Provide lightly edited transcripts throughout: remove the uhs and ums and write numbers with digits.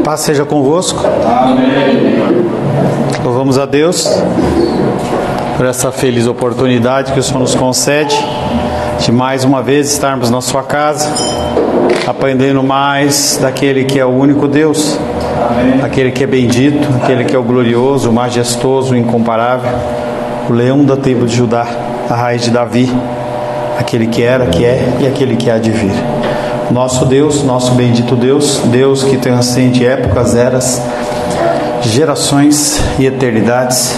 Paz seja convosco. Amém. Louvamos a Deus por essa feliz oportunidade que o Senhor nos concede de mais uma vez estarmos na sua casa, aprendendo mais daquele que é o único Deus, aquele que é bendito, aquele que é o glorioso, o majestoso, o incomparável, o leão da tribo de Judá, a raiz de Davi, aquele que era, que é e aquele que há de vir. Nosso Deus, nosso bendito Deus, Deus que transcende épocas, eras, gerações e eternidades,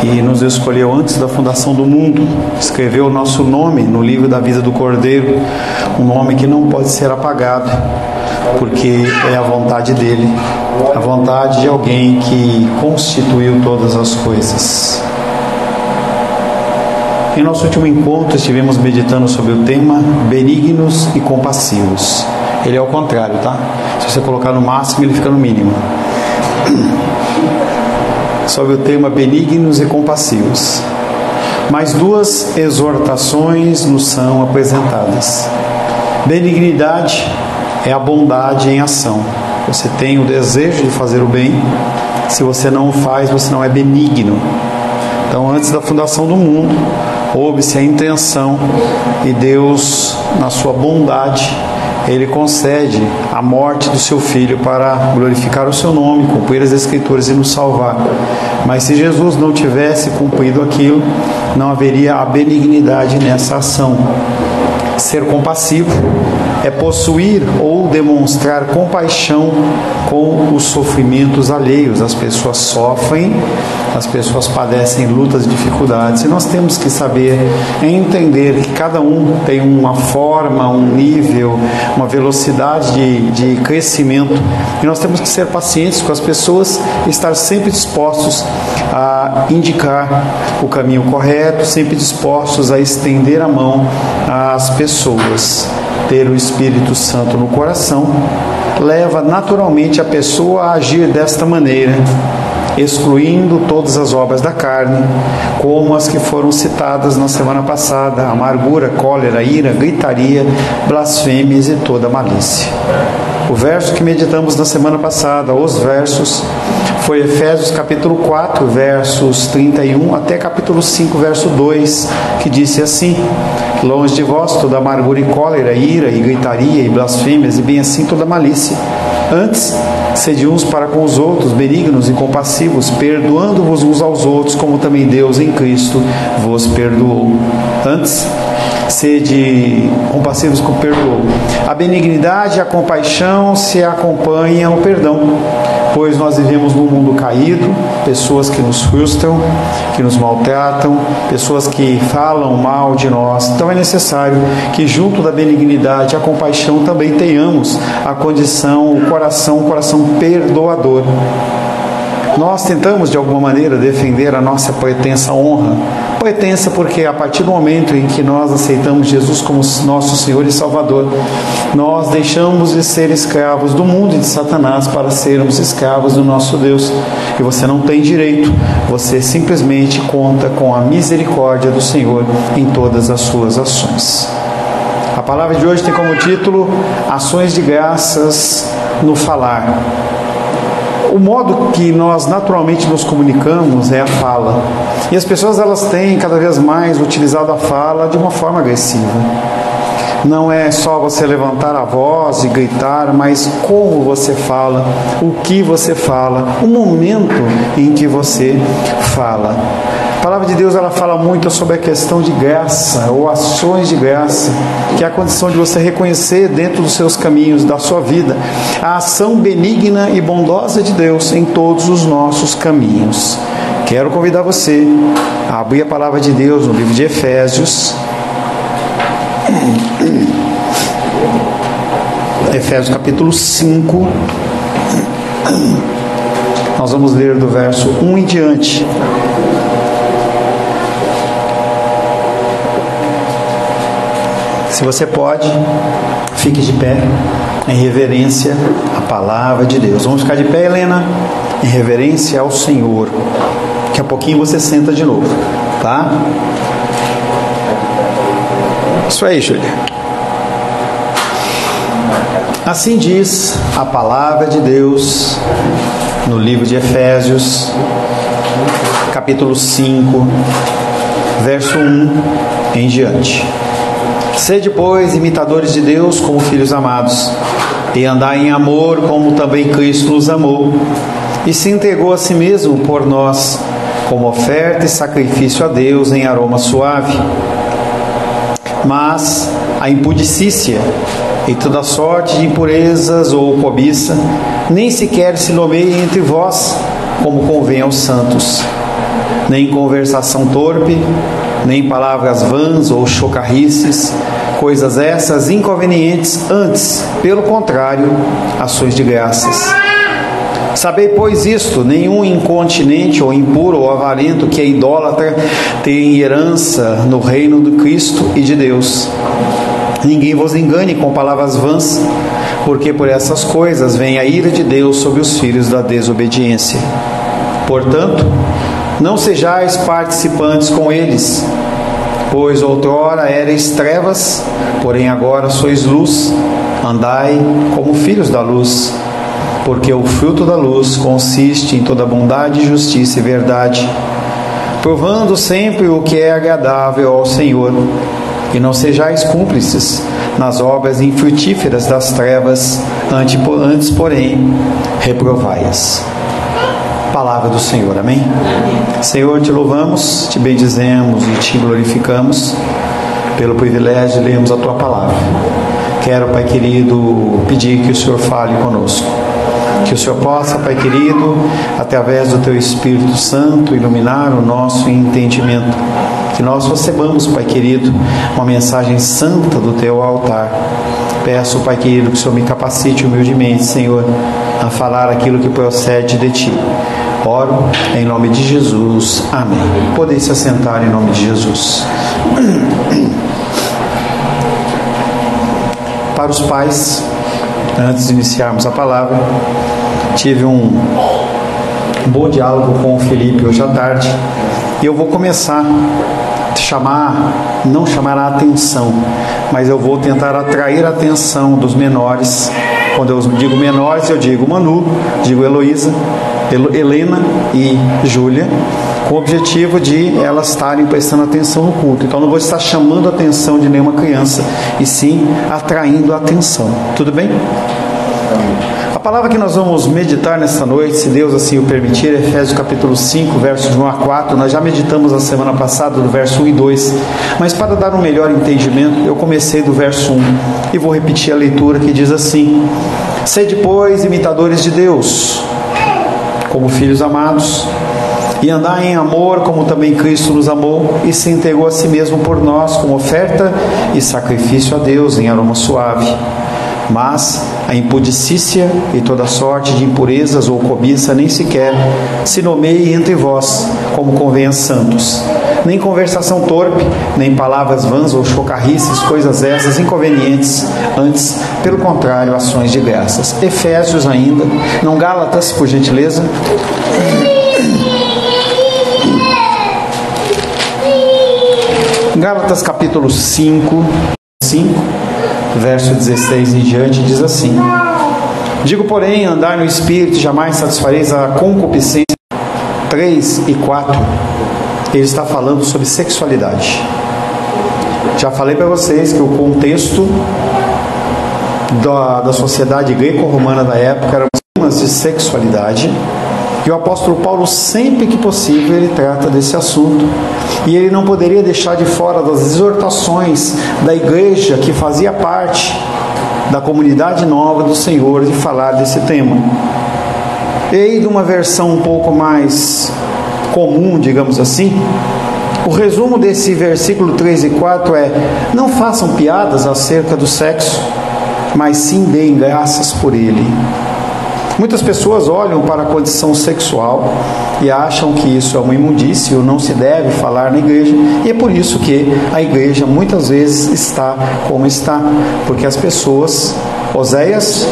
e nos escolheu antes da fundação do mundo, escreveu o nosso nome no livro da vida do Cordeiro, um nome que não pode ser apagado, porque é a vontade dele, a vontade de alguém que constituiu todas as coisas. Em nosso último encontro estivemos meditando sobre o tema benignos e compassivos. Ele é o contrário, tá? Se você colocar no máximo, ele fica no mínimo. Sobre o tema benignos e compassivos. Mais duas exortações nos são apresentadas. Benignidade é a bondade em ação. Você tem o desejo de fazer o bem. Se você não o faz, você não é benigno. Então, antes da fundação do mundo, houve-se a intenção, e Deus, na sua bondade, Ele concede a morte do seu Filho para glorificar o seu nome, cumprir as Escrituras e nos salvar. Mas se Jesus não tivesse cumprido aquilo, não haveria a benignidade nessa ação. Ser compassivo é possuir ou demonstrar compaixão com os sofrimentos alheios. As pessoas sofrem, as pessoas padecem lutas e dificuldades, e nós temos que saber entender que cada um tem uma forma, um nível, uma velocidade de crescimento, e nós temos que ser pacientes com as pessoas e estar sempre dispostos a indicar o caminho correto, sempre dispostos a estender a mão às pessoas. Ter o Espírito Santo no coração leva naturalmente a pessoa a agir desta maneira, excluindo todas as obras da carne, como as que foram citadas na semana passada: amargura, cólera, ira, gritaria, blasfêmias e toda malícia. O verso que meditamos na semana passada, os versos, foi Efésios capítulo 4, versos 31 até capítulo 5, verso 2, que disse assim: longe de vós toda amargura e cólera, ira e gritaria e blasfêmias, e bem assim toda malícia. Antes, sede uns para com os outros, benignos e compassivos, perdoando-vos uns aos outros, como também Deus em Cristo vos perdoou. Antes, sede compassivos com perdoou. A benignidade e a compaixão se acompanham ao perdão, pois nós vivemos num mundo caído, pessoas que nos frustram, que nos maltratam, pessoas que falam mal de nós. Então é necessário que junto da benignidade e a compaixão também tenhamos a condição, o coração perdoador. Nós tentamos de alguma maneira defender a nossa pretensa honra. Pretensa porque a partir do momento em que nós aceitamos Jesus como nosso Senhor e Salvador, nós deixamos de ser escravos do mundo e de Satanás para sermos escravos do nosso Deus. E você não tem direito, você simplesmente conta com a misericórdia do Senhor em todas as suas ações. A palavra de hoje tem como título Ações de Graças no Falar. O modo que nós naturalmente nos comunicamos é a fala. E as pessoas, elas têm cada vez mais utilizado a fala de uma forma agressiva. Não é só você levantar a voz e gritar, mas como você fala, o que você fala, o momento em que você fala. A palavra de Deus, ela fala muito sobre a questão de graça, ou ações de graça, que é a condição de você reconhecer dentro dos seus caminhos, da sua vida, a ação benigna e bondosa de Deus em todos os nossos caminhos. Quero convidar você a abrir a palavra de Deus no livro de Efésios. Efésios capítulo 5. Nós vamos ler do verso 1 em diante. Se você pode, fique de pé em reverência à palavra de Deus. Vamos ficar de pé, Helena, em reverência ao Senhor. Daqui a pouquinho você senta de novo, tá? Isso aí, Júlia. Assim diz a palavra de Deus no livro de Efésios, capítulo 5, verso 1 em diante. Sede, pois, imitadores de Deus como filhos amados, e andai em amor como também Cristo nos amou, e se entregou a si mesmo por nós, como oferta e sacrifício a Deus em aroma suave. Mas a impudicícia e toda sorte de impurezas ou cobiça nem sequer se nomeie entre vós, como convém aos santos, nem conversação torpe, nem palavras vãs ou chocarrices, coisas essas inconvenientes, antes, pelo contrário, ações de graças. Sabei, pois, isto: nenhum incontinente ou impuro ou avarento que é idólatra tem herança no reino do Cristo e de Deus. Ninguém vos engane com palavras vãs, porque por essas coisas vem a ira de Deus sobre os filhos da desobediência. Portanto, não sejais participantes com eles, pois outrora erais trevas, porém agora sois luz. Andai como filhos da luz, porque o fruto da luz consiste em toda bondade, justiça e verdade, provando sempre o que é agradável ao Senhor. E não sejais cúmplices nas obras infrutíferas das trevas, antes, porém, reprovai-as. Palavra do Senhor, amém? Senhor, te louvamos, te bendizemos e te glorificamos pelo privilégio de lermos a tua palavra. Quero, Pai querido, pedir que o Senhor fale conosco, que o Senhor possa, Pai querido, através do teu Espírito Santo, iluminar o nosso entendimento, que nós recebamos, Pai querido, uma mensagem santa do teu altar. Peço, Pai querido, que o Senhor me capacite humildemente, Senhor, a falar aquilo que procede de ti. Oro em nome de Jesus. Amém. Podem se assentar em nome de Jesus. Para os pais, antes de iniciarmos a palavra, tive um bom diálogo com o Felipe hoje à tarde, e eu vou começar não chamar a atenção, mas eu vou tentar atrair a atenção dos menores. Quando eu digo menores, eu digo Manu, digo Heloísa, Helena e Júlia, com o objetivo de elas estarem prestando atenção no culto. Então não vou estar chamando a atenção de nenhuma criança, e sim atraindo a atenção. Tudo bem? A palavra que nós vamos meditar nesta noite, se Deus assim o permitir, é Efésios capítulo 5, versos de 1 a 4. Nós já meditamos na semana passada do verso 1 e 2, mas para dar um melhor entendimento, eu comecei do verso 1 e vou repetir a leitura, que diz assim: Sede, pois, imitadores de Deus, como filhos amados, e andai em amor, como também Cristo nos amou, e se entregou a si mesmo por nós, como oferta e sacrifício a Deus em aroma suave. Mas a impudicícia e toda sorte de impurezas ou cobiça nem sequer se nomeie entre vós, como convém a santos. Nem conversação torpe, nem palavras vãs ou chocarrices, coisas essas inconvenientes, antes, pelo contrário, ações de graças. Efésios ainda, não Gálatas, por gentileza. Gálatas capítulo 5, verso 16 em diante, diz assim: Digo, porém, andar no Espírito, jamais satisfareis a concupiscência. 3 e 4, ele está falando sobre sexualidade. Já falei para vocês que o contexto da sociedade greco-romana da época eram temas de sexualidade, e o apóstolo Paulo, sempre que possível, ele trata desse assunto, e ele não poderia deixar de fora das exortações da igreja que fazia parte da comunidade nova do Senhor de falar desse tema. E de uma versão um pouco mais comum, digamos assim, o resumo desse versículo 3 e 4 é: não façam piadas acerca do sexo, mas sim deem graças por ele. Muitas pessoas olham para a condição sexual e acham que isso é uma imundície ou não se deve falar na igreja, e é por isso que a igreja muitas vezes está como está, porque as pessoas... Oséias?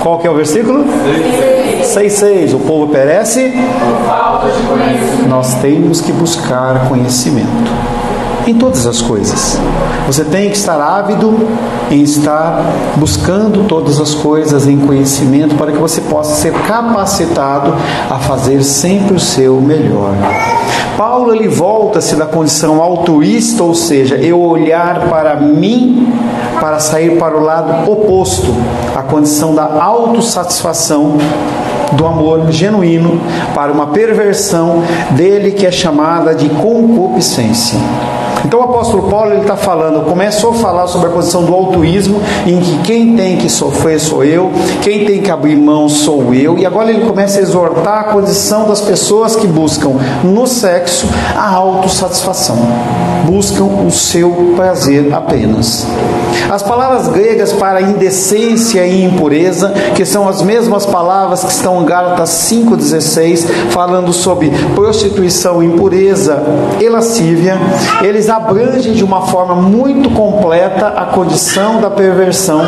Qual que é o versículo? 6,6. O povo perece? Nós temos que buscar conhecimento. em todas as coisas. Você tem que estar ávido em estar buscando todas as coisas em conhecimento para que você possa ser capacitado a fazer sempre o seu melhor. Paulo, ele volta-se da condição altruísta, ou seja, eu olhar para mim, para sair para o lado oposto, a condição da autossatisfação, do amor genuíno, para uma perversão dele que é chamada de concupiscência. Então o apóstolo Paulo está falando, começou a falar sobre a posição do altruísmo, em que quem tem que sofrer sou eu, quem tem que abrir mão sou eu, e agora ele começa a exortar a condição das pessoas que buscam no sexo a autossatisfação, buscam o seu prazer apenas. As palavras gregas para indecência e impureza, que são as mesmas palavras que estão em Gálatas 5,16, falando sobre prostituição, impureza e lascívia, eles abrangem de uma forma muito completa a condição da perversão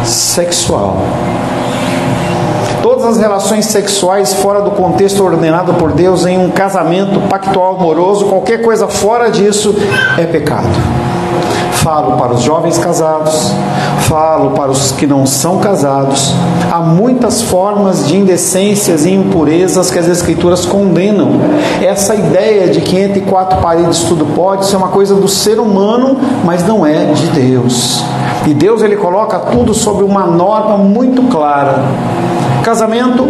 sexual. Todas as relações sexuais fora do contexto ordenado por Deus em um casamento pactual amoroso, qualquer coisa fora disso é pecado. Falo para os jovens casados, falo para os que não são casados. Há muitas formas de indecências e impurezas que as Escrituras condenam. Essa ideia de que entre quatro paredes tudo pode ser uma coisa do ser humano, mas não é de Deus. E Deus, ele coloca tudo sobre uma norma muito clara. Casamento,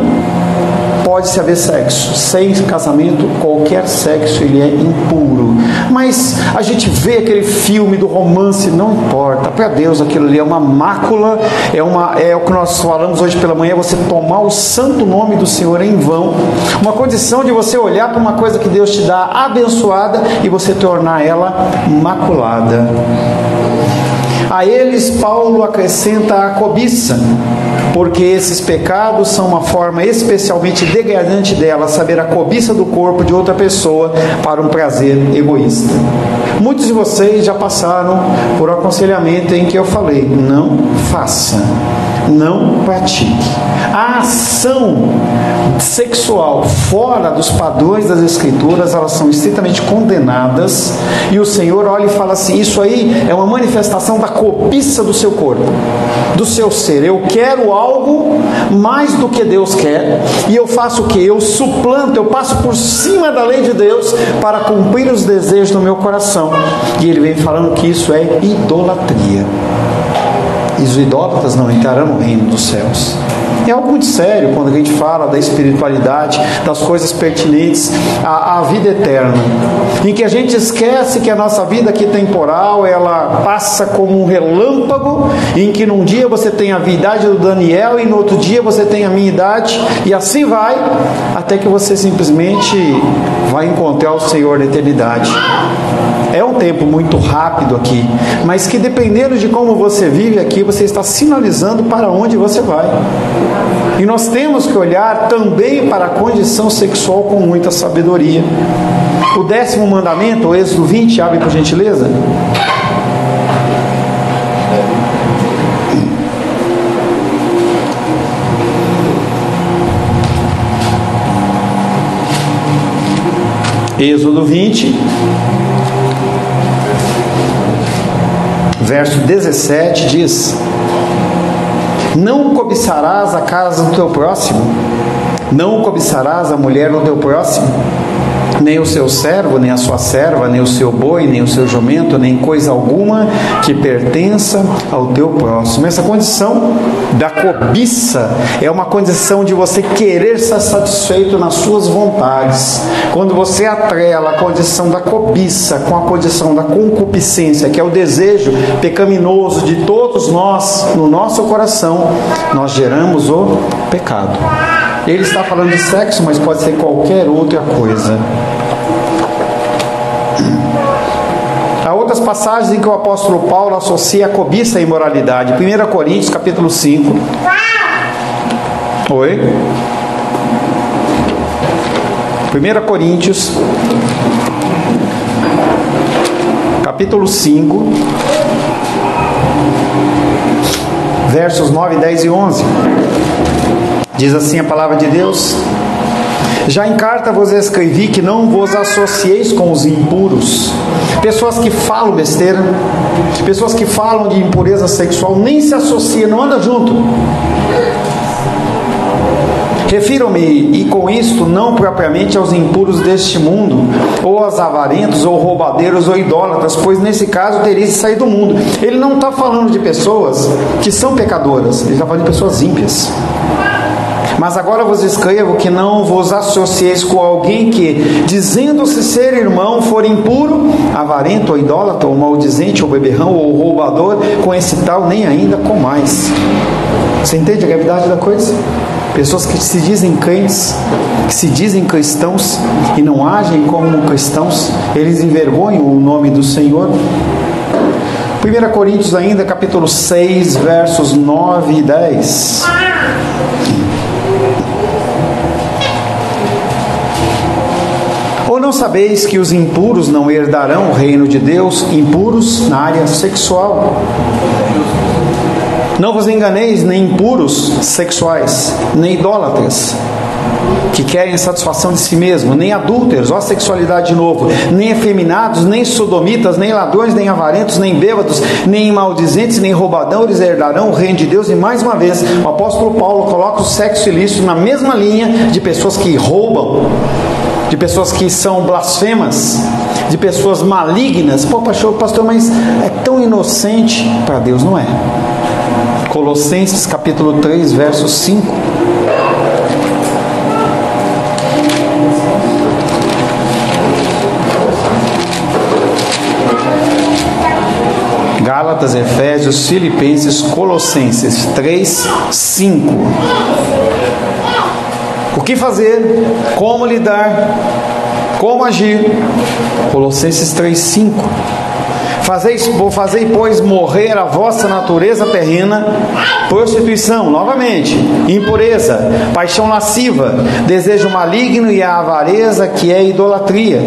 pode-se haver sexo. Sem casamento, qualquer sexo ele é impuro. Mas a gente vê aquele filme do romance, não importa. Para Deus aquilo ali é uma mácula, é o que nós falamos hoje pela manhã, você tomar o santo nome do Senhor em vão. Uma condição de você olhar para uma coisa que Deus te dá abençoada e você tornar ela maculada. A eles Paulo acrescenta a cobiça, porque esses pecados são uma forma especialmente degradante dela, saber a cobiça do corpo de outra pessoa para um prazer egoísta. Muitos de vocês já passaram por um aconselhamento em que eu falei, não faça, não pratique. A ação sexual fora dos padrões das Escrituras, elas são estritamente condenadas, e o Senhor olha e fala assim, isso aí é uma manifestação da cobiça do seu corpo, do seu ser. Eu quero algo mais do que Deus quer, e eu faço o que? Eu suplanto, eu passo por cima da lei de Deus para cumprir os desejos do meu coração. E ele vem falando que isso é idolatria. E os idólatras não entrarão no reino dos céus. É algo muito sério quando a gente fala da espiritualidade, das coisas pertinentes à vida eterna, em que a gente esquece que a nossa vida aqui temporal, ela passa como um relâmpago, em que num dia você tem a idade do Daniel e no outro dia você tem a minha idade, e assim vai, até que você simplesmente vai encontrar o Senhor na eternidade. É um tempo muito rápido aqui, mas que dependendo de como você vive aqui, você está sinalizando para onde você vai. E nós temos que olhar também para a condição sexual com muita sabedoria. O 10º mandamento, o Êxodo 20, abre por gentileza. Êxodo 20, verso 17 diz: não cobiçarás a casa do teu próximo, não cobiçarás a mulher do teu próximo, nem o seu servo, nem a sua serva, nem o seu boi, nem o seu jumento, nem coisa alguma que pertença ao teu próximo. Essa condição da cobiça é uma condição de você querer ser satisfeito nas suas vontades. Quando você atrela a condição da cobiça com a condição da concupiscência, que é o desejo pecaminoso de todos nós no nosso coração, nós geramos o pecado. Ele está falando de sexo, mas pode ser qualquer outra coisa. Há outras passagens em que o apóstolo Paulo associa a cobiça à imoralidade. 1 Coríntios, capítulo 5. Oi? 1 Coríntios, capítulo 5, versos 9, 10 e 11. Diz assim a palavra de Deus: Já em carta vos escrevi que não vos associeis com os impuros. Pessoas que falam besteira, pessoas que falam de impureza sexual, nem se associa, não anda junto. Refiro-me, e com isto, não propriamente aos impuros deste mundo, ou aos avarentos, ou roubadeiros, ou idólatras, pois nesse caso teríamos de sair do mundo. Ele não está falando de pessoas que são pecadoras, ele está falando de pessoas ímpias. Mas agora vos escrevo que não vos associeis com alguém que, dizendo-se ser irmão, for impuro, avarento, ou idólatra, ou maldizente, ou beberrão, ou roubador, com esse tal nem ainda com mais. Você entende a gravidade da coisa? Pessoas que se dizem crentes, que se dizem cristãos e não agem como cristãos, eles envergonham o nome do Senhor. 1 Coríntios ainda, capítulo 6, versos 9 e 10. Ou não sabeis que os impuros não herdarão o reino de Deus? Impuros na área sexual. Não vos enganeis, nem impuros sexuais, nem idólatras, que querem a satisfação de si mesmo, nem adúlteros, ó sexualidade de novo, nem efeminados, nem sodomitas, nem ladrões, nem avarentos, nem bêbados, nem maldizentes, nem roubadores herdarão o reino de Deus. E mais uma vez, o apóstolo Paulo coloca o sexo ilícito na mesma linha de pessoas que roubam, de pessoas que são blasfemas, de pessoas malignas. Pô, pastor, mas é tão inocente. Para Deus não é. Colossenses capítulo 3, verso 5. Gálatas, Efésios, Filipenses, Colossenses 3, 5. O que fazer? Como lidar? Como agir? Colossenses 3, 5. Fazei, pois, morrer a vossa natureza terrena, prostituição, novamente, impureza, paixão lasciva, desejo maligno e a avareza, que é idolatria.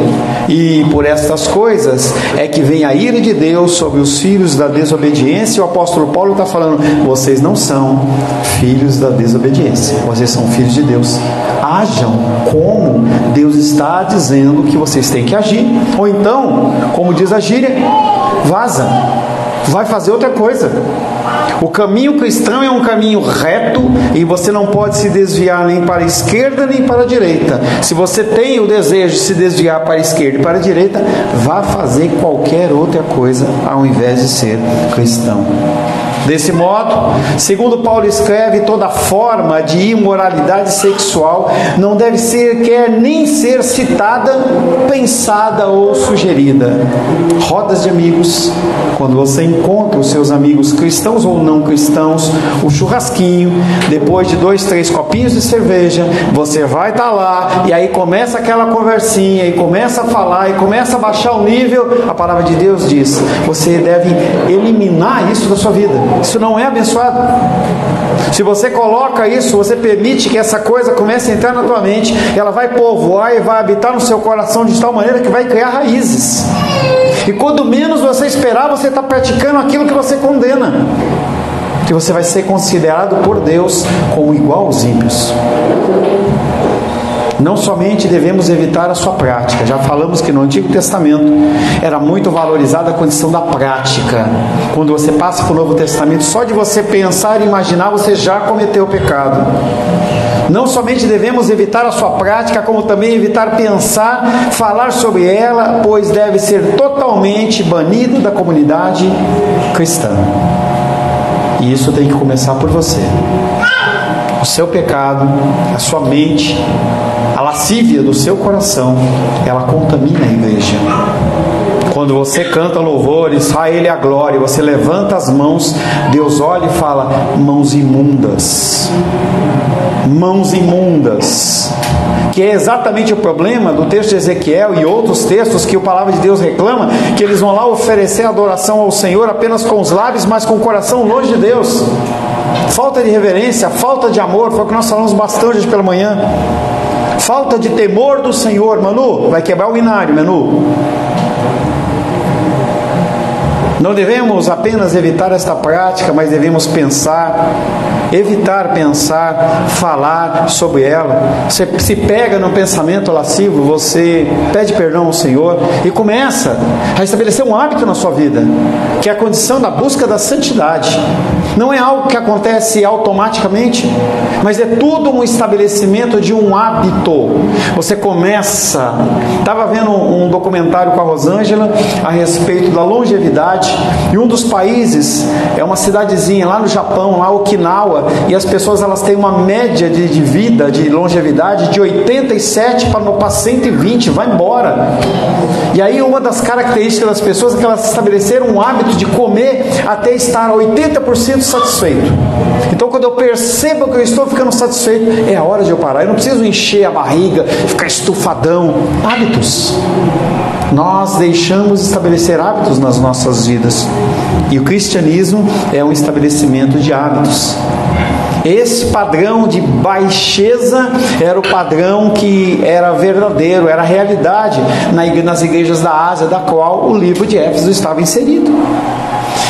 E por estas coisas é que vem a ira de Deus sobre os filhos da desobediência. E o apóstolo Paulo está falando: vocês não são filhos da desobediência, vocês são filhos de Deus. Ajam como Deus está dizendo que vocês têm que agir. Ou então, como diz a gíria, vaza, vai fazer outra coisa. O caminho cristão é um caminho reto e você não pode se desviar nem para a esquerda nem para a direita. Se você tem o desejo de se desviar para a esquerda e para a direita, vá fazer qualquer outra coisa ao invés de ser cristão. Desse modo, segundo Paulo escreve, toda forma de imoralidade sexual não deve quer nem ser citada, pensada ou sugerida. Rodas de amigos, quando você encontra os seus amigos cristãos ou não cristãos, o churrasquinho, depois de 2, 3 copinhos de cerveja, você vai estar lá e aí começa aquela conversinha e começa a falar e começa a baixar o nível. A palavra de Deus diz: você deve eliminar isso da sua vida. Isso não é abençoado. Se você coloca isso, você permite que essa coisa comece a entrar na tua mente, ela vai povoar e vai habitar no seu coração de tal maneira que vai criar raízes. E quando menos você esperar, você está praticando aquilo que você condena, que você vai ser considerado por Deus como igual aos ímpios. Não somente devemos evitar a sua prática, já falamos que no Antigo Testamento era muito valorizada a condição da prática. Quando você passa para o Novo Testamento, só de você pensar e imaginar, você já cometeu o pecado. Não somente devemos evitar a sua prática, como também evitar pensar, falar sobre ela, pois deve ser totalmente banido da comunidade cristã. E isso tem que começar por você. O seu pecado, a sua mente, a lascívia do seu coração, ela contamina a igreja. Quando você canta louvores, a Ele a glória, você levanta as mãos, Deus olha e fala: mãos imundas. Mãos imundas. Que é exatamente o problema do texto de Ezequiel e outros textos que a palavra de Deus reclama, que eles vão lá oferecer adoração ao Senhor apenas com os lábios, mas com o coração longe de Deus. Falta de reverência, falta de amor, foi o que nós falamos bastante hoje pela manhã. Falta de temor do Senhor. Manu, vai quebrar o inário, Manu. Não devemos apenas evitar esta prática, mas devemos evitar pensar, falar sobre ela. Você se pega no pensamento lascivo, você pede perdão ao Senhor e começa a estabelecer um hábito na sua vida, que é a condição da busca da santidade. Não é algo que acontece automaticamente, mas é tudo um estabelecimento de um hábito. Você começa... Estava vendo um documentário com a Rosângela a respeito da longevidade, e um dos países é uma cidadezinha lá no Japão, lá Okinawa, e as pessoas elas têm uma média de vida, de longevidade de 87 para 120, vai embora. E aí uma das características das pessoas é que elas estabeleceram um hábito de comer até estar 80% satisfeito. Então quando eu percebo que eu estou ficando satisfeito, é a hora de eu parar. Eu não preciso encher a barriga, ficar estufadão. Hábitos. Nós deixamos estabelecer hábitos nas nossas vidas. E o cristianismo é um estabelecimento de hábitos. Esse padrão de baixeza era o padrão que era verdadeiro, era a realidade nas igrejas da Ásia, da qual o livro de Éfeso estava inserido.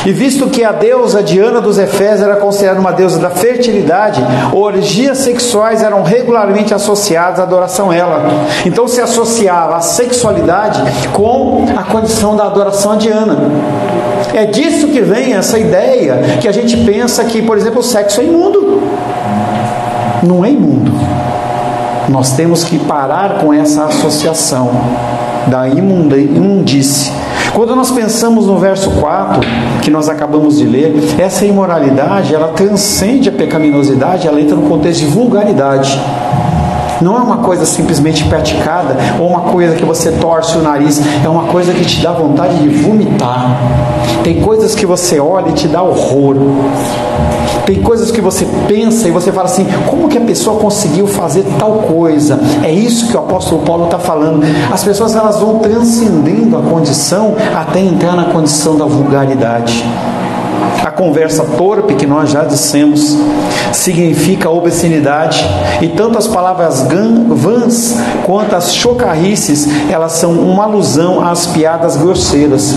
E visto que a deusa Diana dos Efésios era considerada uma deusa da fertilidade, orgias sexuais eram regularmente associadas à adoração a ela. Então se associava a sexualidade com a condição da adoração a Diana. É disso que vem essa ideia que a gente pensa que, por exemplo, o sexo é imundo. Não é imundo. Nós temos que parar com essa associação da imundície. Quando nós pensamos no verso 4, que nós acabamos de ler, essa imoralidade, ela transcende a pecaminosidade, ela entra no contexto de vulgaridade. Não é uma coisa simplesmente praticada, ou uma coisa que você torce o nariz, é uma coisa que te dá vontade de vomitar. Tem coisas que você olha e te dá horror. Tem coisas que você pensa e você fala assim, como que a pessoa conseguiu fazer tal coisa? É isso que o apóstolo Paulo está falando. As pessoas elas vão transcendendo a condição até entrar na condição da vulgaridade. A conversa torpe, que nós já dissemos, significa obscenidade, e tanto as palavras vãs quanto as chocarrices, elas são uma alusão às piadas grosseiras.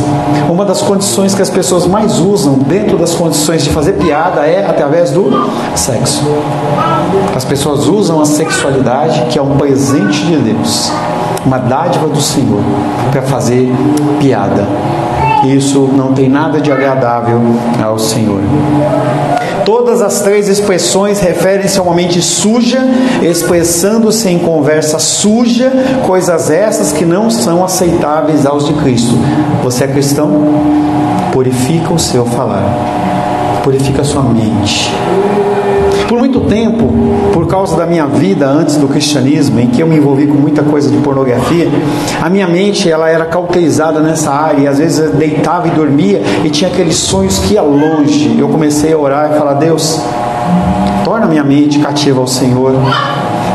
Uma das condições que as pessoas mais usam dentro das condições de fazer piada é através do sexo. As pessoas usam a sexualidade, que é um presente de Deus, uma dádiva do Senhor, para fazer piada. Isso não tem nada de agradável ao Senhor. Todas as três expressões referem-se a uma mente suja, expressando-se em conversa suja, coisas essas que não são aceitáveis aos de Cristo. Você é cristão? Purifica o seu falar, purifica a sua mente. Por muito tempo, por causa da minha vida antes do cristianismo, em que eu me envolvi com muita coisa de pornografia, a minha mente ela era cauterizada nessa área, e às vezes eu deitava e dormia e tinha aqueles sonhos que ia longe. Eu comecei a orar e falar, Deus, torna minha mente cativa ao Senhor.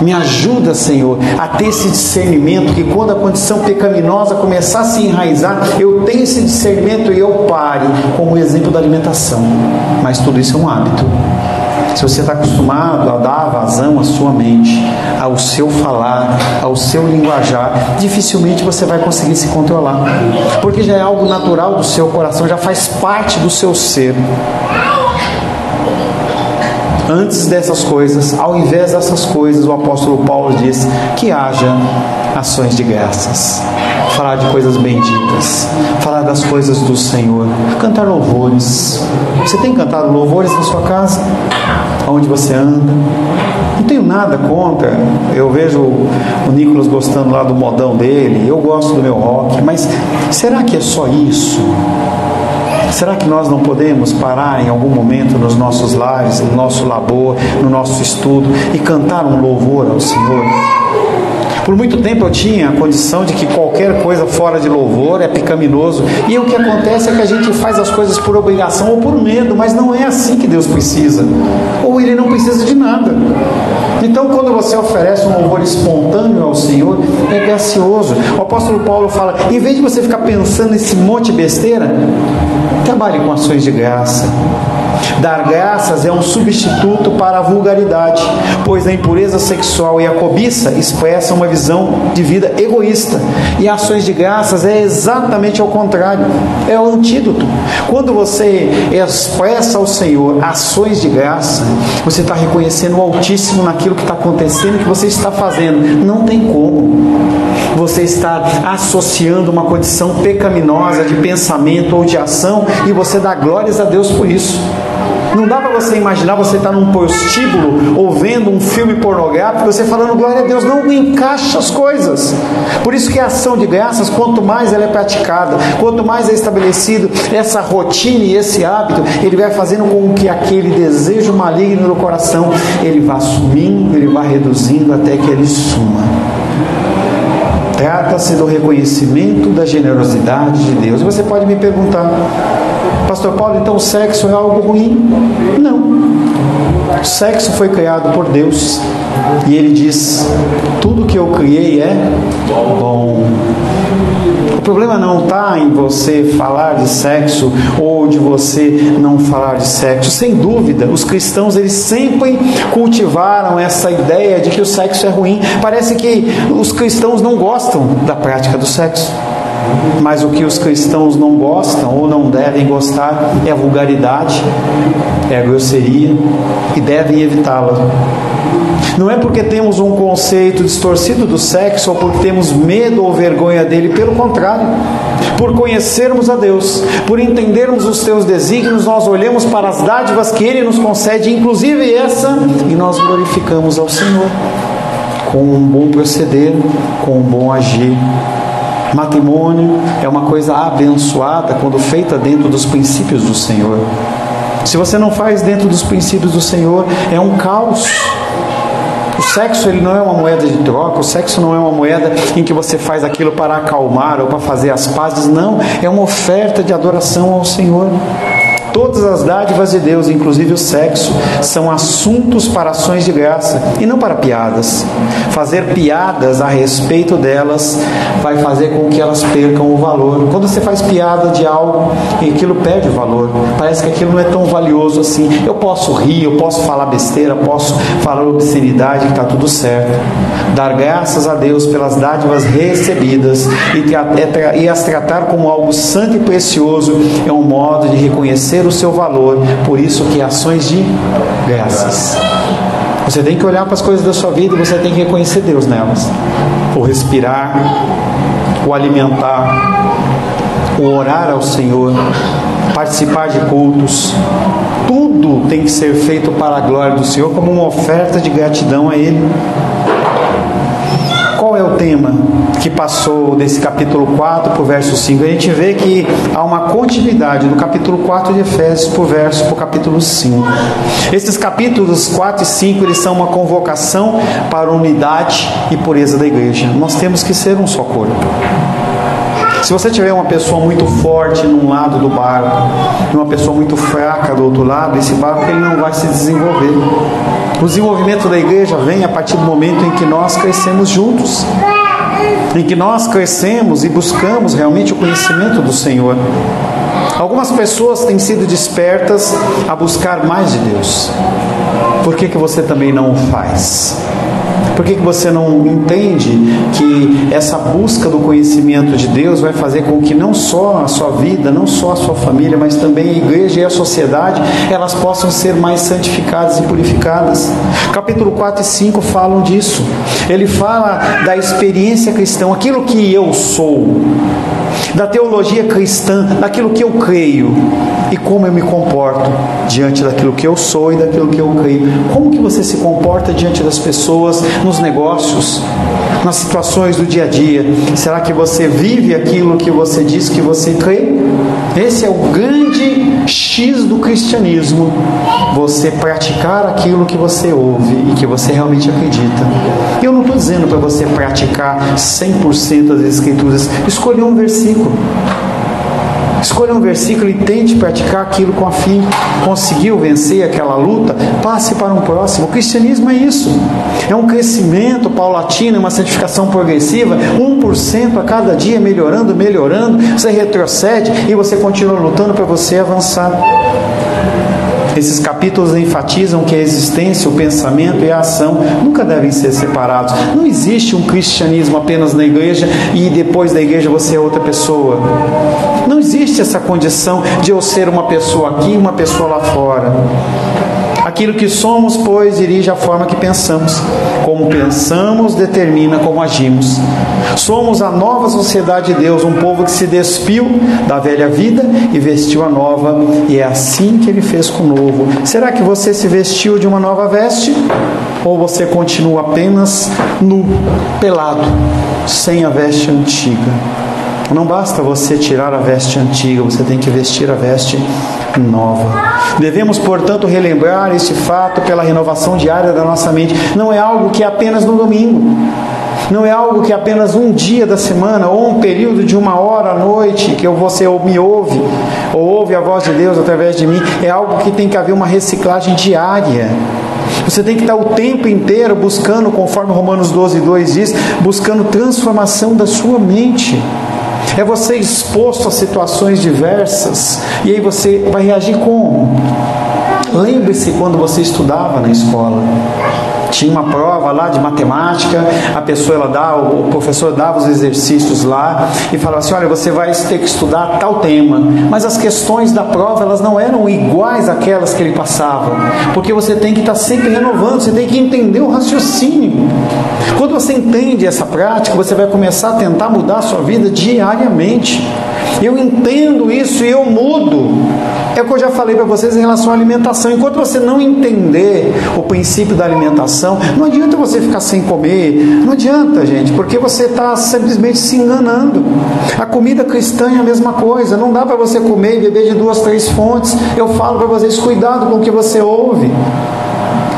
Me ajuda, Senhor, a ter esse discernimento, que quando a condição pecaminosa começar a se enraizar, eu tenho esse discernimento e eu pare, como o exemplo da alimentação. Mas tudo isso é um hábito. Se você está acostumado a dar vazão à sua mente, ao seu falar, ao seu linguajar, dificilmente você vai conseguir se controlar, porque já é algo natural do seu coração, já faz parte do seu ser. Antes dessas coisas, ao invés dessas coisas, o apóstolo Paulo diz que haja ações de graças, falar de coisas benditas, falar das coisas do Senhor, cantar louvores. Você tem cantado louvores na sua casa? Onde você anda? Não tenho nada contra. Eu vejo o Nicolas gostando lá do modão dele, eu gosto do meu rock, mas será que é só isso? Será que nós não podemos parar em algum momento nos nossos lares, no nosso labor, no nosso estudo e cantar um louvor ao Senhor? Por muito tempo eu tinha a condição de que qualquer coisa fora de louvor é pecaminoso, e o que acontece é que a gente faz as coisas por obrigação ou por medo, mas não é assim que Deus precisa, ou Ele não precisa de nada. Então quando você oferece um louvor espontâneo ao Senhor, é gracioso. O apóstolo Paulo fala, em vez de você ficar pensando nesse monte de besteira, trabalhe com ações de graça. Dar graças é um substituto para a vulgaridade, pois a impureza sexual e a cobiça expressam uma visão de vida egoísta, e ações de graças é exatamente ao contrário, é o antídoto. Quando você expressa ao Senhor ações de graça, você está reconhecendo o Altíssimo naquilo que está acontecendo, que você está fazendo. Não tem como. Você está associando uma condição pecaminosa de pensamento ou de ação, e você dá glórias a Deus por isso. Não dá para você imaginar você estar num prostíbulo ou vendo um filme pornográfico, você falando glória a Deus. Não encaixa as coisas. Por isso que a ação de graças, quanto mais ela é praticada, quanto mais é estabelecido essa rotina e esse hábito, ele vai fazendo com que aquele desejo maligno no coração, ele vá sumindo, ele vá reduzindo até que ele suma. Trata-se do reconhecimento da generosidade de Deus. E você pode me perguntar: Pastor Paulo, então o sexo é algo ruim? Não. O sexo foi criado por Deus, e Ele diz: tudo que eu criei é bom. O problema não está em você falar de sexo ou de você não falar de sexo. Sem dúvida, os cristãos, eles sempre cultivaram essa ideia de que o sexo é ruim. Parece que os cristãos não gostam da prática do sexo. Mas o que os cristãos não gostam ou não devem gostar é a vulgaridade, é a grosseria, e devem evitá-la. Não é porque temos um conceito distorcido do sexo ou porque temos medo ou vergonha dele, pelo contrário. Por conhecermos a Deus, por entendermos os seus desígnios, nós olhamos para as dádivas que Ele nos concede, inclusive essa, e nós glorificamos ao Senhor com um bom proceder, com um bom agir. Matrimônio é uma coisa abençoada quando feita dentro dos princípios do Senhor. Se você não faz dentro dos princípios do Senhor, é um caos. O sexo, ele não é uma moeda de troca. O sexo não é uma moeda em que você faz aquilo para acalmar ou para fazer as pazes. Não, é uma oferta de adoração ao Senhor. Todas as dádivas de Deus, inclusive o sexo, são assuntos para ações de graça e não para piadas. Fazer piadas a respeito delas vai fazer com que elas percam o valor. Quando você faz piada de algo, aquilo perde o valor. Parece que aquilo não é tão valioso assim. Eu posso rir, eu posso falar besteira, posso falar obscenidade, que está tudo certo. Dar graças a Deus pelas dádivas recebidas e as tratar como algo santo e precioso é um modo de reconhecer o seu valor. Por isso que ações de graças. Você tem que olhar para as coisas da sua vida e você tem que reconhecer Deus nelas. O respirar, o alimentar, o orar ao Senhor, participar de cultos, tudo tem que ser feito para a glória do Senhor, como uma oferta de gratidão a Ele. Qual é o tema que passou desse capítulo 4 para o verso 5? A gente vê que há uma continuidade do capítulo 4 de Efésios para o capítulo 5. Esses capítulos 4 e 5, eles são uma convocação para a unidade e pureza da igreja. Nós temos que ser um só corpo. Se você tiver uma pessoa muito forte num lado do barco e uma pessoa muito fraca do outro lado, esse barco ele não vai se desenvolver. O desenvolvimento da igreja vem a partir do momento em que nós crescemos juntos, em que nós crescemos e buscamos realmente o conhecimento do Senhor. Algumas pessoas têm sido despertas a buscar mais de Deus. Por que você também não o faz? Por que você não entende que essa busca do conhecimento de Deus vai fazer com que não só a sua vida, não só a sua família, mas também a igreja e a sociedade, elas possam ser mais santificadas e purificadas? Capítulo 4 e 5 falam disso. Ele fala da experiência cristã, aquilo que eu sou, da teologia cristã, daquilo que eu creio e como eu me comporto diante daquilo que eu sou e daquilo que eu creio. Como que você se comporta diante das pessoas, nos negócios, nas situações do dia a dia? Será que você vive aquilo que você diz que você crê? Esse é o grande X do cristianismo. Você praticar aquilo que você ouve e que você realmente acredita. Eu não estou dizendo para você praticar 100% das escrituras. Escolha um versículo. Escolha um versículo e tente praticar aquilo com afinco. Conseguiu vencer aquela luta? Passe para um próximo. O cristianismo é isso. É um crescimento paulatino, uma santificação progressiva, 1% a cada dia, melhorando. Você retrocede e você continua lutando para você avançar. Esses capítulos enfatizam que a existência, o pensamento e a ação nunca devem ser separados. Não existe um cristianismo apenas na igreja e depois da igreja você é outra pessoa. Não existe essa condição de eu ser uma pessoa aqui e uma pessoa lá fora. Aquilo que somos, pois, dirige a forma que pensamos. Como pensamos, determina como agimos. Somos a nova sociedade de Deus, um povo que se despiu da velha vida e vestiu a nova, e é assim que Ele fez com o novo. Será que você se vestiu de uma nova veste? Ou você continua apenas nu, pelado, sem a veste antiga? Não basta você tirar a veste antiga, você tem que vestir a veste nova. Devemos, portanto, relembrar este fato pela renovação diária da nossa mente. Não é algo que é apenas no domingo. Não é algo que é apenas um dia da semana ou um período de 1 hora à noite que você me ouve ou ouve a voz de Deus através de mim. É algo que tem que haver uma reciclagem diária. Você tem que estar o tempo inteiro buscando, conforme Romanos 12:2 diz, buscando transformação da sua mente. É você exposto a situações diversas e aí você vai reagir como? Lembre-se quando você estudava na escola. Tinha uma prova lá de matemática, o professor dava os exercícios lá e falava assim, olha, você vai ter que estudar tal tema, mas as questões da prova elas não eram iguais àquelas que ele passava, porque você tem que estar sempre renovando, você tem que entender o raciocínio. Quando você entende essa prática, você vai começar a tentar mudar a sua vida diariamente. Eu entendo isso e eu mudo. É o que eu já falei para vocês em relação à alimentação. Enquanto você não entender o princípio da alimentação, não adianta você ficar sem comer. Não adianta, gente, porque você está simplesmente se enganando. A comida cristã é a mesma coisa. Não dá para você comer e beber de 2, 3 fontes. Eu falo para vocês, cuidado com o que você ouve.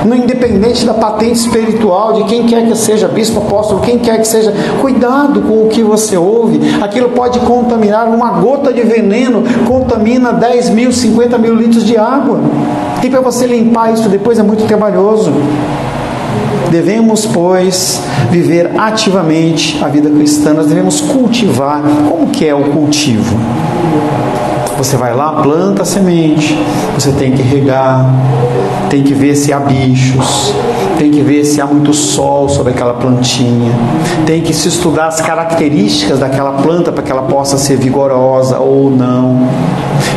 No independente da patente espiritual, de quem quer que seja bispo, apóstolo, quem quer que seja, cuidado com o que você ouve. Aquilo pode contaminar, uma gota de veneno contamina 10 mil, 50 mil litros de água. E para você limpar isso depois é muito trabalhoso. Devemos, pois, viver ativamente a vida cristã. Nós devemos cultivar. Como que é o cultivo? Você vai lá, planta a semente, você tem que regar, tem que ver se há bichos, tem que ver se há muito sol sobre aquela plantinha, tem que se estudar as características daquela planta para que ela possa ser vigorosa ou não.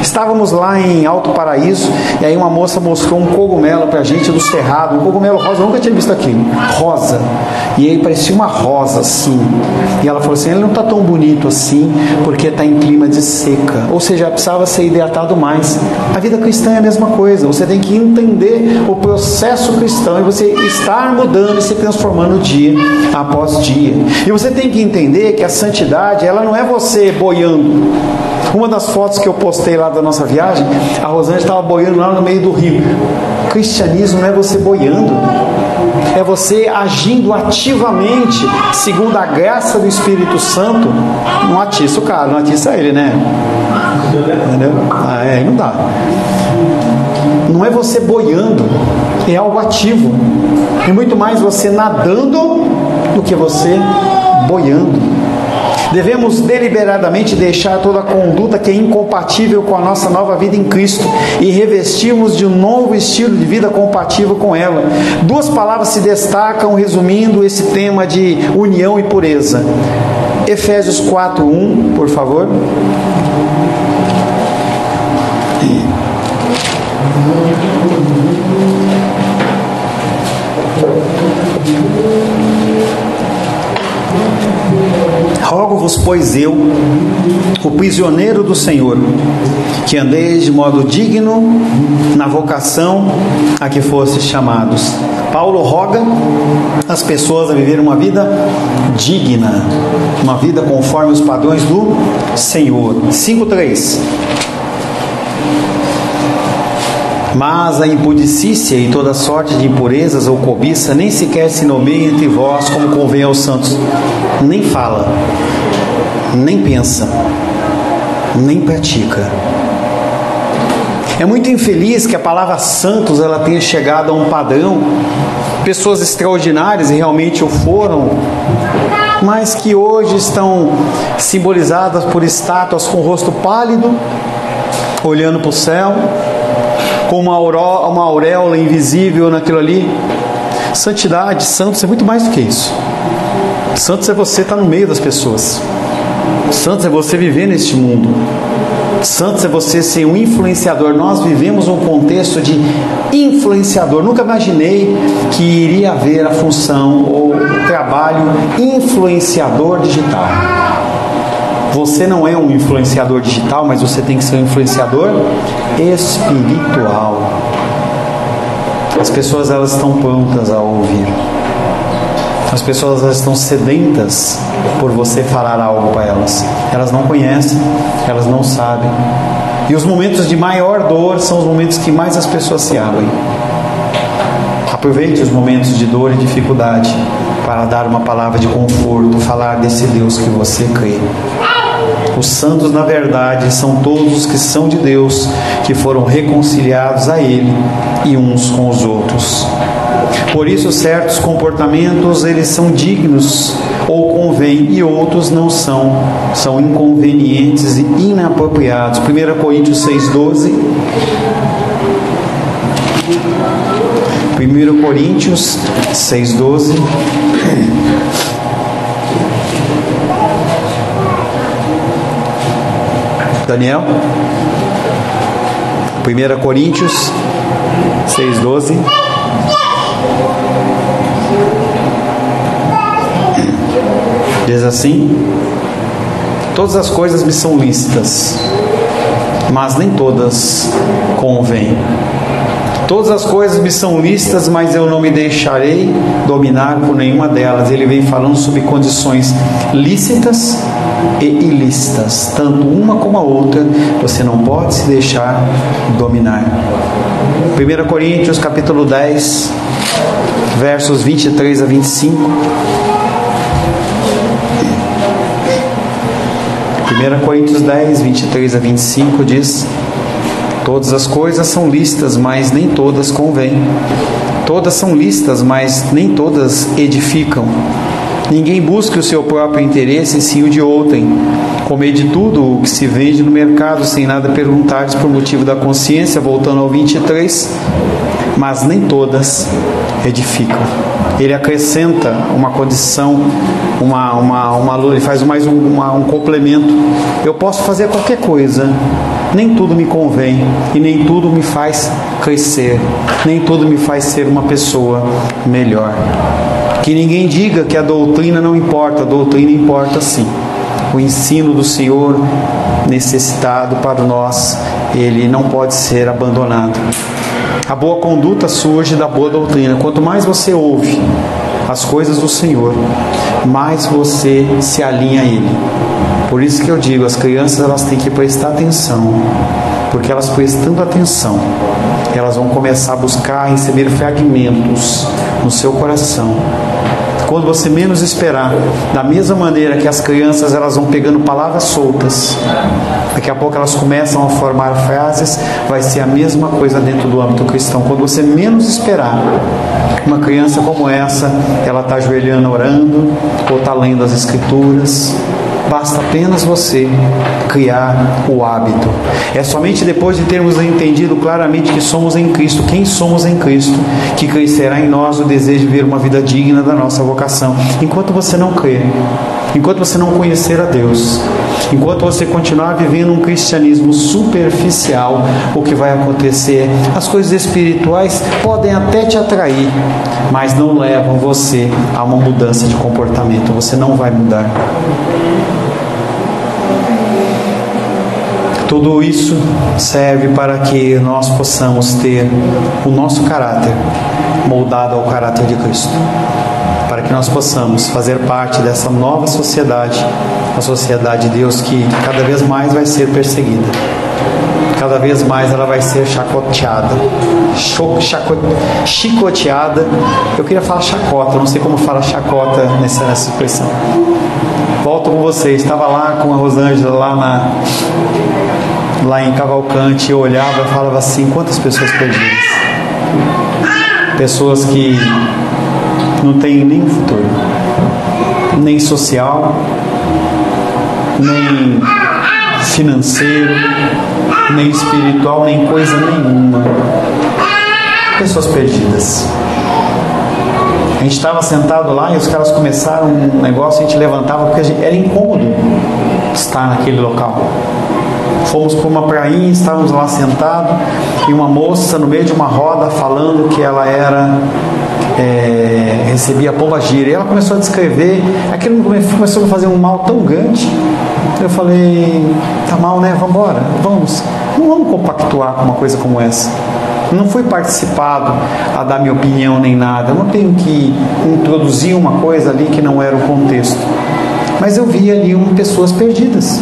Estávamos lá em Alto Paraíso e aí uma moça mostrou um cogumelo para a gente do cerrado, um cogumelo rosa, eu nunca tinha visto aquilo, rosa, e aí parecia uma rosa assim, e ela falou assim, ele não está tão bonito assim porque está em clima de seca, ou seja, precisava ser hidratado mais. A vida cristã é a mesma coisa, você tem que entender o processo cristão e você estar mudando e se transformando dia após dia. E você tem que entender que a santidade, ela não é você boiando. Uma das fotos que eu postei lá da nossa viagem, a Rosângela estava boiando lá no meio do rio. O cristianismo não é você boiando, é você agindo ativamente, segundo a graça do Espírito Santo. Não atiça o cara, não atiça ele, né? Entendeu? Aí não dá. Não é você boiando, é algo ativo. E muito mais você nadando do que você boiando. Devemos deliberadamente deixar toda a conduta que é incompatível com a nossa nova vida em Cristo e revestirmos de um novo estilo de vida compatível com ela. 2 palavras se destacam resumindo esse tema de união e pureza. Efésios 4:1, por favor. Rogo-vos, pois eu, o prisioneiro do Senhor, que andeis de modo digno na vocação a que fostes chamados. Paulo roga as pessoas a viver uma vida digna, uma vida conforme os padrões do Senhor. 5:3. Mas a impudicícia e toda sorte de impurezas ou cobiça nem sequer se nomeia entre vós como convém aos santos. Nem fala, nem pensa, nem pratica. É muito infeliz que a palavra santos ela tenha chegado a um padrão. Pessoas extraordinárias e realmente o foram, mas que hoje estão simbolizadas por estátuas com o rosto pálido, olhando para o céu, com uma auréola invisível naquilo ali. Santidade, santos é muito mais do que isso. Santos é você estar no meio das pessoas. Santos é você viver neste mundo. Santos é você ser um influenciador. Nós vivemos um contexto de influenciador. Nunca imaginei que iria haver a função ou o trabalho influenciador digital. Você não é um influenciador digital, mas você tem que ser um influenciador espiritual. As pessoas, elas estão prontas a ouvir. As pessoas, elas estão sedentas por você falar algo para elas. Elas não conhecem, elas não sabem. E os momentos de maior dor são os momentos que mais as pessoas se abrem. Aproveite os momentos de dor e dificuldade para dar uma palavra de conforto, falar desse Deus que você crê. Os santos, na verdade, são todos os que são de Deus, que foram reconciliados a Ele e uns com os outros. Por isso, certos comportamentos, eles são dignos ou convêm, e outros não são. São inconvenientes e inapropriados. 1 Coríntios 6,12. 1 Coríntios 6,12. Daniel? 1 Coríntios 6,12. Diz assim: todas as coisas me são lícitas, mas nem todas convêm. Todas as coisas me são lícitas, mas eu não me deixarei dominar por nenhuma delas. Ele vem falando sobre condições lícitas e ilícitas, tanto uma como a outra. Você não pode se deixar dominar. 1 Coríntios capítulo 10, versos 23 a 25. 1 Coríntios 10, 23 a 25 diz: todas as coisas são lícitas, mas nem todas convêm. Todas são lícitas, mas nem todas edificam. Ninguém busque o seu próprio interesse, sim o de outrem. Comei de tudo o que se vende no mercado, sem nada perguntares por motivo da consciência. Voltando ao 23, mas nem todas edificam. Ele acrescenta uma condição, ele faz mais um complemento. Eu posso fazer qualquer coisa, nem tudo me convém e nem tudo me faz crescer, nem tudo me faz ser uma pessoa melhor. Que ninguém diga que a doutrina não importa. A doutrina importa sim. O ensino do Senhor necessitado para nós, ele não pode ser abandonado. A boa conduta surge da boa doutrina. Quanto mais você ouve as coisas do Senhor, mais você se alinha a Ele. Por isso que eu digo, as crianças, elas têm que prestar atenção, porque elas prestando atenção, elas vão começar a buscar receber fragmentos no seu coração. Quando você menos esperar, da mesma maneira que as crianças, elas vão pegando palavras soltas, daqui a pouco elas começam a formar frases, vai ser a mesma coisa dentro do âmbito cristão. Quando você menos esperar, uma criança como essa, ela está ajoelhando orando, ou está lendo as escrituras. Basta apenas você criar o hábito. É somente depois de termos entendido claramente que somos em Cristo, quem somos em Cristo, que crescerá em nós o desejo de viver uma vida digna da nossa vocação. Enquanto você não crer, enquanto você não conhecer a Deus, enquanto você continuar vivendo um cristianismo superficial, o que vai acontecer? As coisas espirituais podem até te atrair, mas não levam você a uma mudança de comportamento. Você não vai mudar. Tudo isso serve para que nós possamos ter o nosso caráter moldado ao caráter de Cristo, para que nós possamos fazer parte dessa nova sociedade, a sociedade de Deus, que cada vez mais vai ser perseguida, cada vez mais ela vai ser chacoteada, chicoteada. Eu queria falar chacota, não sei como fala chacota nessa expressão. Volto com vocês, estava lá com a Rosângela lá em Cavalcante, eu olhava e falava assim: quantas pessoas perdidas, pessoas que não têm nem futuro, nem social, nem financeiro, nem espiritual, nem coisa nenhuma. Pessoas perdidas. A gente estava sentado lá e os caras começaram um negócio, a gente levantava porque era incômodo estar naquele local. Fomos para uma prainha, estávamos lá sentados e uma moça no meio de uma roda falando que ela recebia pombagira. E ela começou a descrever, aquilo começou a fazer um mal tão grande. Eu falei, tá mal, né? Vamos embora, vamos. Não vamos compactuar com uma coisa como essa. Não fui participado a dar minha opinião nem nada. Eu não tenho que introduzir uma coisa ali que não era o contexto. Mas eu vi ali pessoas perdidas.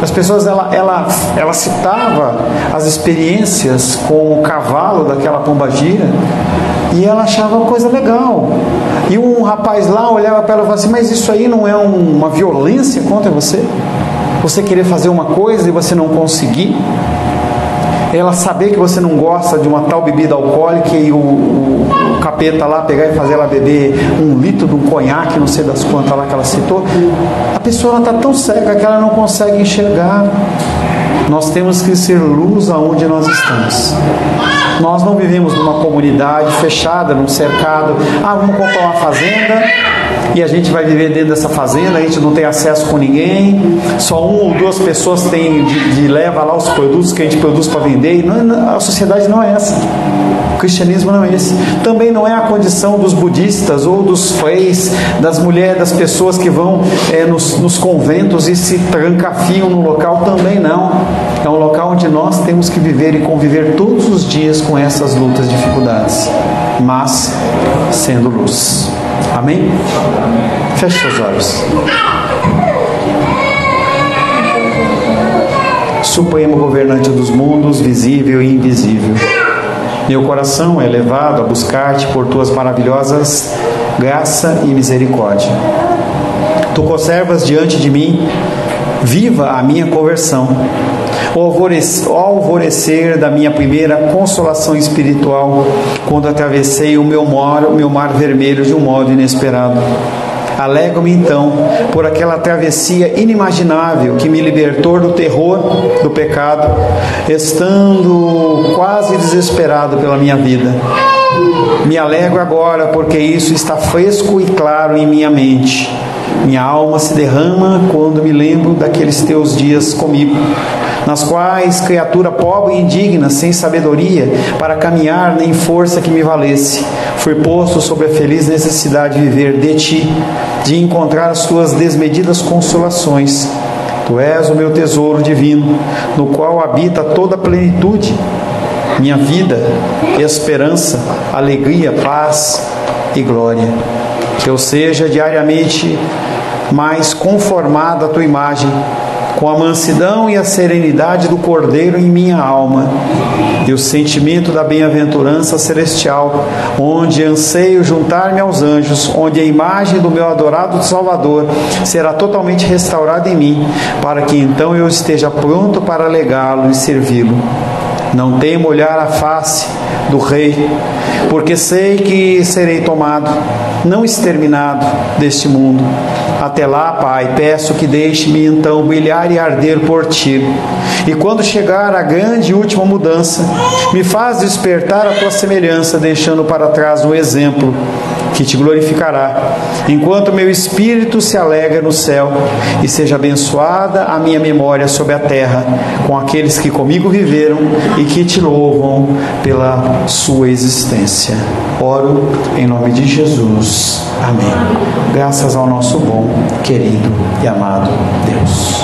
As pessoas, ela citava as experiências com o cavalo daquela pombagira e ela achava uma coisa legal. E um rapaz lá olhava para ela e falava assim, mas isso aí não é uma violência contra você? Você querer fazer uma coisa e você não conseguir? Ela saber que você não gosta de uma tal bebida alcoólica e o capeta lá pegar e fazer ela beber 1 litro de um conhaque, não sei das quantas lá que ela citou. A pessoa está tão cega que ela não consegue enxergar. Nós temos que ser luz aonde nós estamos. Nós não vivemos numa comunidade fechada, num cercado. Vamos comprar uma fazenda e a gente vai viver dentro dessa fazenda, a gente não tem acesso com ninguém, só 1 ou 2 pessoas têm leva lá os produtos que a gente produz para vender. A sociedade não é essa. O cristianismo não é esse. Também não é a condição dos budistas ou dos freis, das mulheres, das pessoas que vão nos conventos e se trancafiam no local, também não. É um local onde nós temos que viver e conviver todos os dias com essas lutas e dificuldades, mas sendo luz. Amém? Feche seus olhos. Supremo governante dos mundos, visível e invisível, meu coração é levado a buscar-te por tuas maravilhosas graça e misericórdia. Tu conservas diante de mim viva a minha conversão, o alvorecer da minha primeira consolação espiritual, quando atravessei o meu mar vermelho de um modo inesperado. Alegro-me então por aquela travessia inimaginável que me libertou do terror do pecado, estando quase desesperado pela minha vida. Me alegro agora porque isso está fresco e claro em minha mente. Minha alma se derrama quando me lembro daqueles teus dias comigo, nas quais, criatura pobre e indigna, sem sabedoria, para caminhar nem força que me valesse, fui posto sob a feliz necessidade de viver de ti, de encontrar as tuas desmedidas consolações. Tu és o meu tesouro divino, no qual habita toda a plenitude, minha vida, esperança, alegria, paz e glória. Que eu seja diariamente mais conformado à tua imagem, com a mansidão e a serenidade do Cordeiro em minha alma, e o sentimento da bem-aventurança celestial, onde anseio juntar-me aos anjos, onde a imagem do meu adorado Salvador será totalmente restaurada em mim, para que então eu esteja pronto para alegá-lo e servi-lo. Não temo olhar a face do Rei, porque sei que serei tomado, não exterminado deste mundo. Até lá, Pai, peço que deixe-me então brilhar e arder por Ti. E quando chegar a grande e última mudança, me faz despertar a Tua semelhança, deixando para trás um exemplo que Te glorificará, enquanto meu espírito se alegra no céu, e seja abençoada a minha memória sobre a terra, com aqueles que comigo viveram e que Te louvam pela sua existência. Oro em nome de Jesus. Amém. Graças ao nosso bom, querido e amado Deus.